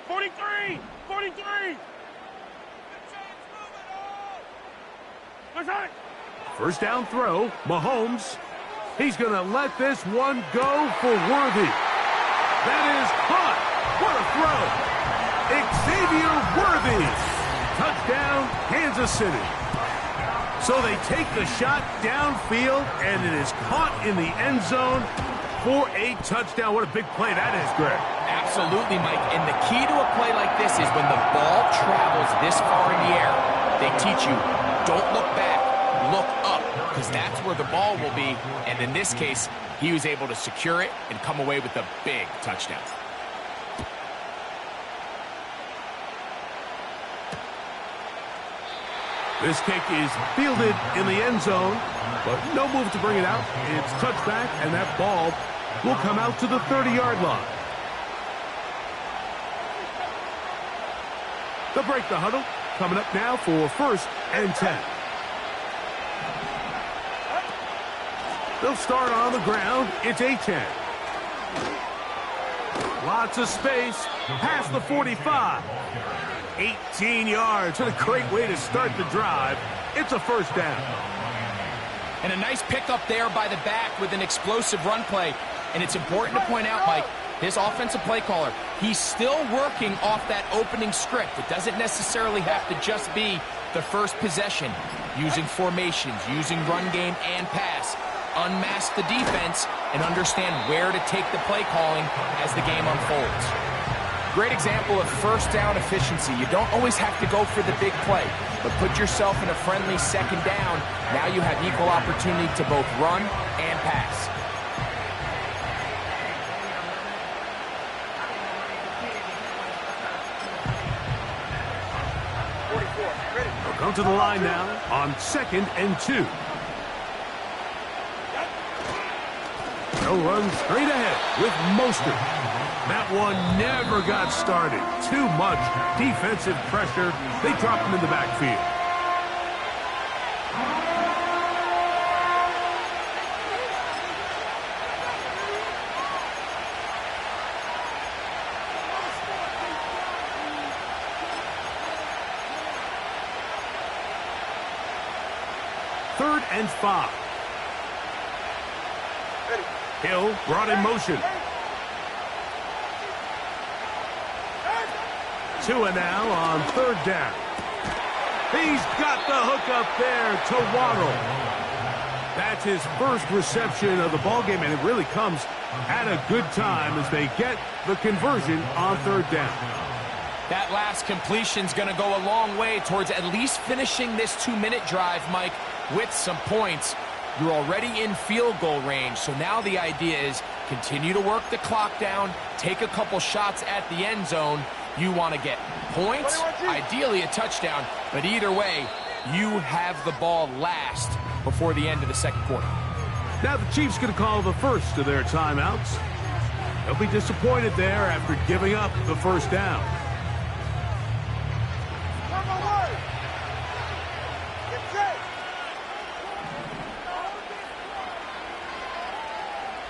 43, 43. Right side. First down throw, Mahomes. He's going to let this one go for Worthy. That is caught. What a throw. Xavier Worthy. Touchdown, Kansas City. So they take the shot downfield, and it is caught in the end zone for a touchdown. What a big play that is, Greg. Absolutely, Mike. And the key to a play like this is when the ball travels this far in the air, they teach you, don't look back, look up, because that's where the ball will be. And in this case, he was able to secure it and come away with a big touchdown. This kick is fielded in the end zone, but no move to bring it out. It's touchback, and that ball will come out to the 30-yard line. They'll break the huddle. Coming up now for 1st and 10. They'll start on the ground. It's a 10. Lots of space past the 45. 18 yards. What a great way to start the drive. It's a 1st down. And a nice pickup there by the back with an explosive run play. And it's important to point out, Mike, his offensive play caller, he's still working off that opening script. It doesn't necessarily have to just be the first possession. Using formations, using run game and pass. Unmask the defense and understand where to take the play calling as the game unfolds. Great example of 1st down efficiency. You don't always have to go for the big play, but put yourself in a friendly 2nd down. Now you have equal opportunity to both run and pass. They'll come to the line now on 2nd and 2. They'll run straight ahead with Mostert. That one never got started. Too much defensive pressure. They drop him in the backfield. Third and 5. Hill brought in motion. Tua now on 3rd down. He's got the hook up there to Waddle. That's his first reception of the ballgame, and it really comes at a good time as they get the conversion on 3rd down. That last completion's going to go a long way towards at least finishing this 2-minute drive, Mike, with some points. You're already in field goal range, so now the idea is continue to work the clock down, take a couple shots at the end zone. You want to get points, ideally a touchdown, but either way, you have the ball last before the end of the 2nd quarter. Now the Chiefs going to call the first of their timeouts. They'll be disappointed there after giving up the 1st down.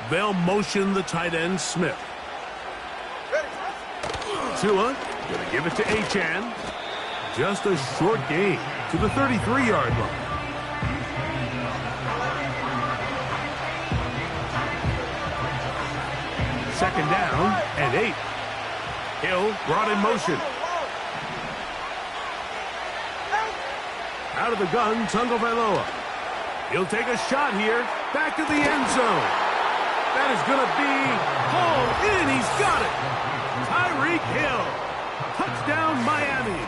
They'll motion the tight end, Smith. Tua going to give it to Achane. Just a short gain. to the 33-yard line. Second down and 8. Hill brought in motion. Out of the gun, Tagovailoa. He'll take a shot here. Back to the end zone. That is going to be hauled in. He's got it. Tyreek Hill. Touchdown, Miami.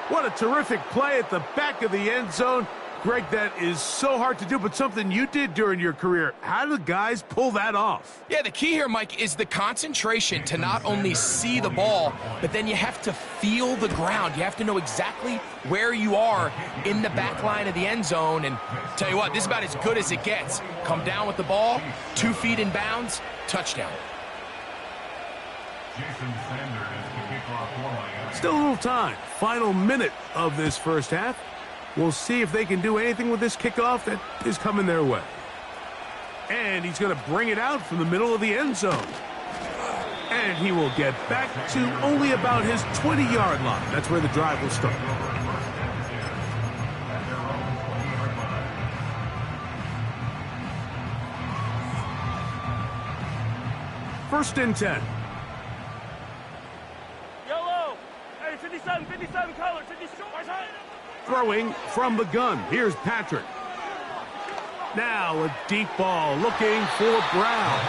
What a terrific play at the back of the end zone. Greg, that is so hard to do, but something you did during your career. How do guys pull that off? Yeah, the key here, Mike, is the concentration to not only see the ball, but then you have to feel the ground. You have to know exactly where you are in the back line of the end zone. And tell you what, this is about as good as it gets. Come down with the ball, 2 feet in bounds, touchdown. Jason Sanders is the kickoff for Miami. Still a little time. Final minute of this first half. We'll see if they can do anything with this kickoff that is coming their way. And he's going to bring it out from the middle of the end zone. And he will get back to only about his 20-yard line. That's where the drive will start. First and 10. Yellow. Hey, 57, 57 color, 57. Throwing from the gun. Here's Patrick. Now a deep ball looking for Brown.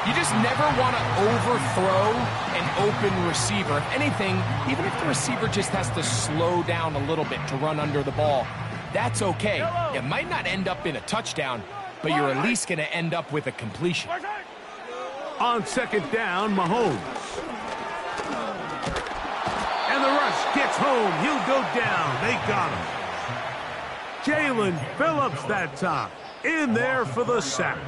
You just never want to overthrow an open receiver. If anything, even if the receiver just has to slow down a little bit to run under the ball, that's okay. It might not end up in a touchdown, but you're at least going to end up with a completion. On second down, Mahomes. And the rush gets home. He'll go down. They got him. Jalen Phillips that time. In there for the sack.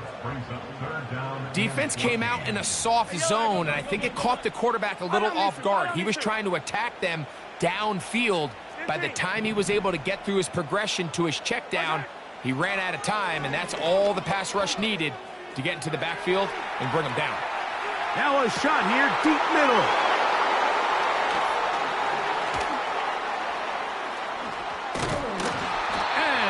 Defense came out in a soft zone, and I think it caught the quarterback a little off guard. He was trying to attack them downfield. By the time he was able to get through his progression to his check down, he ran out of time, and that's all the pass rush needed to get into the backfield and bring him down. Now a shot here, deep middle.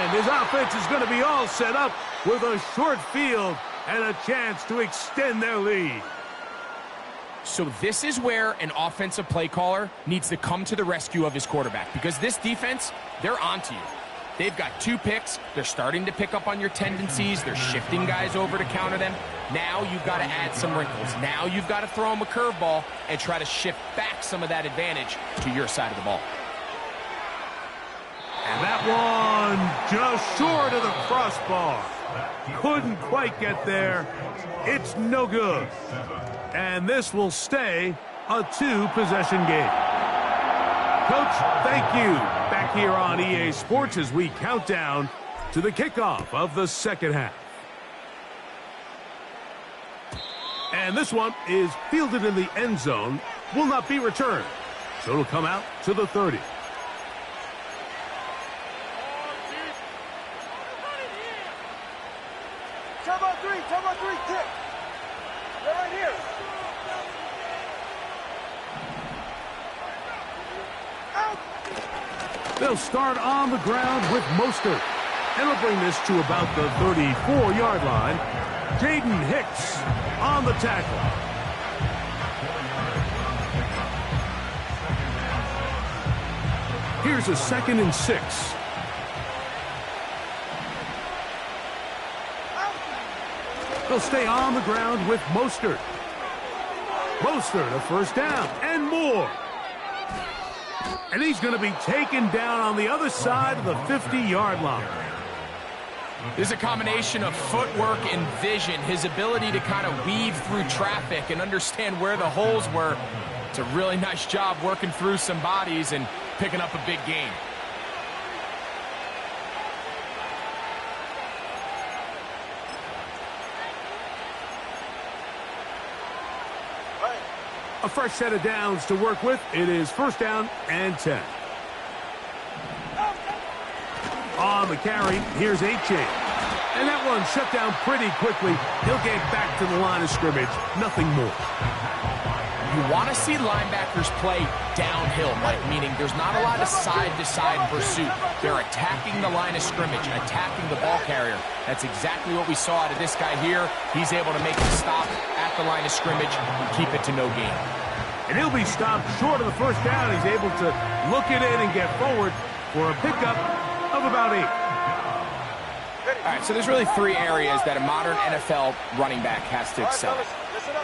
His offense is going to be all set up with a short field and a chance to extend their lead. So this is where an offensive play caller needs to come to the rescue of his quarterback, because this defense, they're onto you. They've got 2 picks. They're starting to pick up on your tendencies. They're shifting guys over to counter them. Now you've got to add some wrinkles. Now you've got to throw them a curveball and try to shift back some of that advantage to your side of the ball. And that one just short of the crossbar. Couldn't quite get there. It's no good. And this will stay a 2-possession game. Coach, thank you. Back here on EA Sports as we count down to the kickoff of the second half. And this one is fielded in the end zone. Will not be returned. So it'll come out to the 30. Come on, 3, kick. They're right here. Out. They'll start on the ground with Mostert. And we'll bring this to about the 34-yard line. Jaden Hicks on the tackle. Here's a 2nd and 6. They'll stay on the ground with Mostert. Mostert, a first down, and more. And he's going to be taken down on the other side of the 50-yard line. There's a combination of footwork and vision, his ability to kind of weave through traffic and understand where the holes were. It's a really nice job working through some bodies and picking up a big gain. A fresh set of downs to work with. It is first down and 10. On the carry, here's H.A. And that one shut down pretty quickly. He'll get back to the line of scrimmage. Nothing more. You want to see linebackers play downhill, Mike, meaning there's not a lot of side-to-side pursuit. They're attacking the line of scrimmage, attacking the ball carrier. That's exactly what we saw out of this guy here. He's able to make the stop at the line of scrimmage and keep it to no gain. And he'll be stopped short of the first down. He's able to look it in and get forward for a pickup of about 8. All right, so there's really 3 areas that a modern NFL running back has to excel at.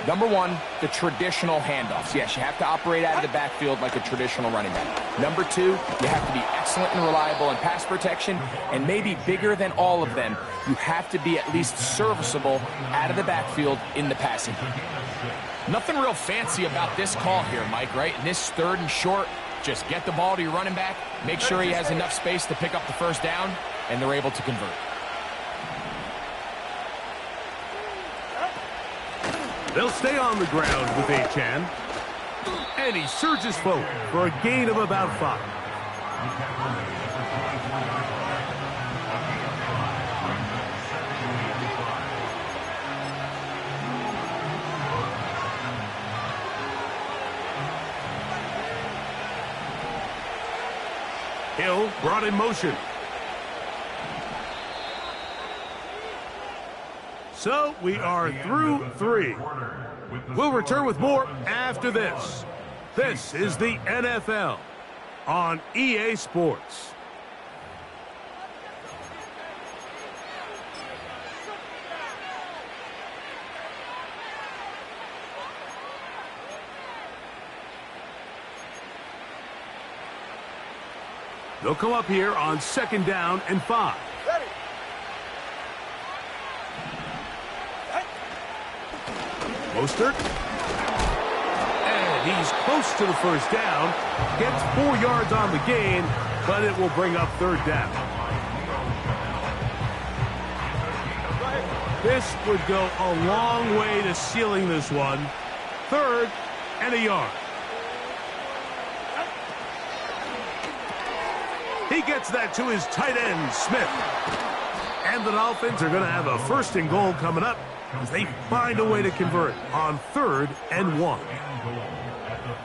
Number 1, the traditional handoffs. Yes, you have to operate out of the backfield like a traditional running back. Number 2, you have to be excellent and reliable in pass protection, and maybe bigger than all of them, you have to be at least serviceable out of the backfield in the passing game. Nothing real fancy about this call here, Mike, right? In this 3rd and short, just get the ball to your running back, make sure he has enough space to pick up the first down, and they're able to convert. They'll stay on the ground with Achan. And he surges forward for a gain of about 5. Hill brought in motion. So we are through 3. We'll return with more after this. This is the NFL on EA Sports. They'll come up here on 2nd down and 5. Mostert. And he's close to the first down. Gets 4 yards on the gain, but it will bring up 3rd down. This would go a long way to sealing this one. 3rd and a yard. He gets that to his tight end, Smith. And the Dolphins are going to have a 1st and goal coming up as they find a way to convert on 3rd and 1.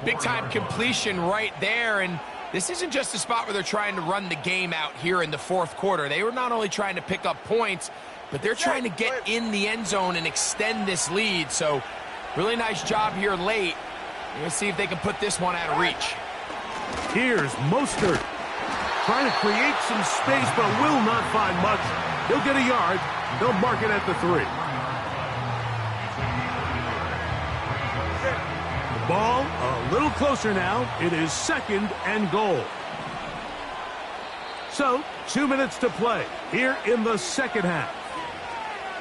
Big-time completion right there, and this isn't just a spot where they're trying to run the game out here in the 4th quarter. They were not only trying to pick up points, but they're trying to get in the end zone and extend this lead. So really nice job here late. We're going to see if they can put this one out of reach. Here's Mostert. Trying to create some space, but will not find much. He'll get a yard. They'll mark it at the 3. The ball a little closer now. It is 2nd and goal. So, 2 minutes to play here in the 2nd half.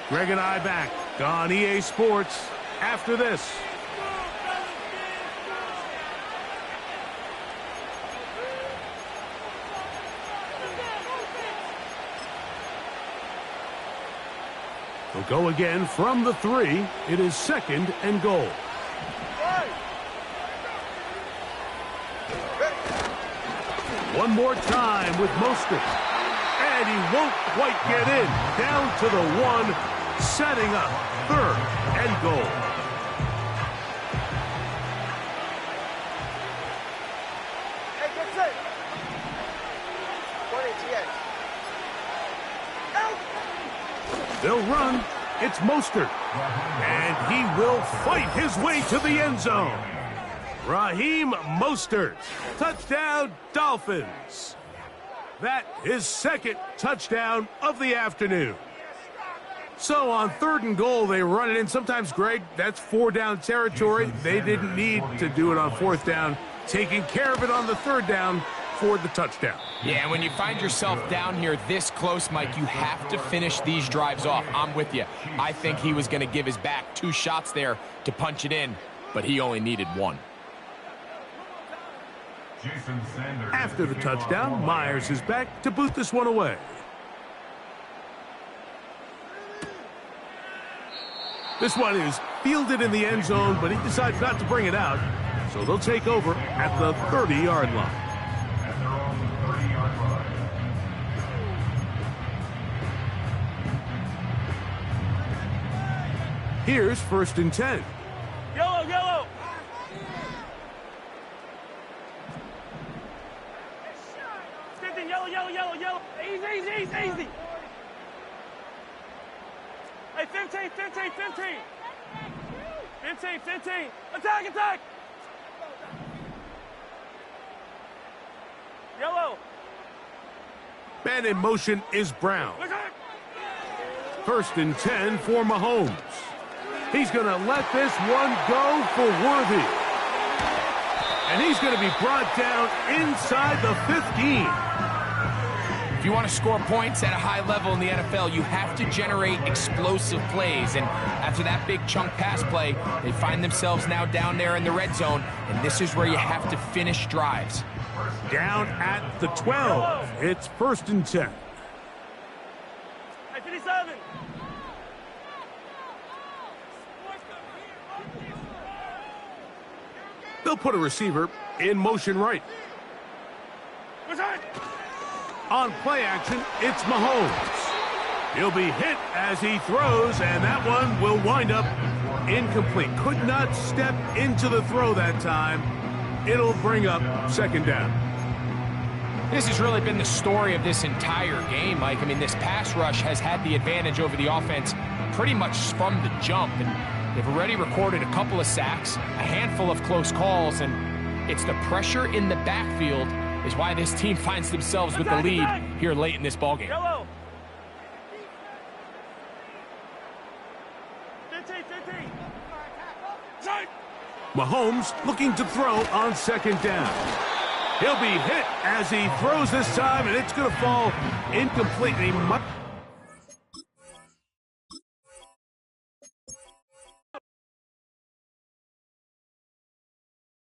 Greg and I back on EA Sports after this. They'll go again from the 3. It is 2nd and goal. One more time with Mostert. And he won't quite get in. Down to the 1, setting up 3rd and goal. Hey, get set. 188. They'll run. It's Mostert. And he will fight his way to the end zone. Raheem Mostert. Touchdown, Dolphins. That is 2nd touchdown of the afternoon. So on 3rd and goal, they run it in. Sometimes, Greg, that's 4-down territory. They didn't need to do it on 4th down. Taking care of it on the 3rd down for the touchdown. Yeah, when you find yourself down here this close, Mike, you have to finish these drives off. I'm with you. I think he was going to give his back 2 shots there to punch it in, but he only needed 1. After the touchdown, Myers is back to boot this one away. This one is fielded in the end zone, but he decides not to bring it out. So they'll take over at the 30-yard line. Here's 1st and 10. Yellow, yellow. easy. Hey, 15. 15. Attack. Yellow. Man in motion is Brown. First and 10 for Mahomes. He's going to let this one go for Worthy. And he's going to be brought down inside the 15. If you want to score points at a high level in the NFL, you have to generate explosive plays. And after that big chunk pass play, they find themselves now down there in the red zone. And this is where you have to finish drives. Down at the 12. It's first and 10. Hey, 57. They'll put a receiver in motion right. On play action, it's Mahomes. He'll be hit as he throws, and that one will wind up incomplete. Could not step into the throw that time. It'll bring up second down. This has really been the story of this entire game, Mike. I mean, this pass rush has had the advantage over the offense pretty much from the jump. And they've already recorded a couple of sacks, a handful of close calls, and it's the pressure in the backfield is why this team finds themselves with the lead here late in this ballgame. Yellow. 15. Mahomes looking to throw on second down. He'll be hit as he throws this time, and it's going to fall incomplete.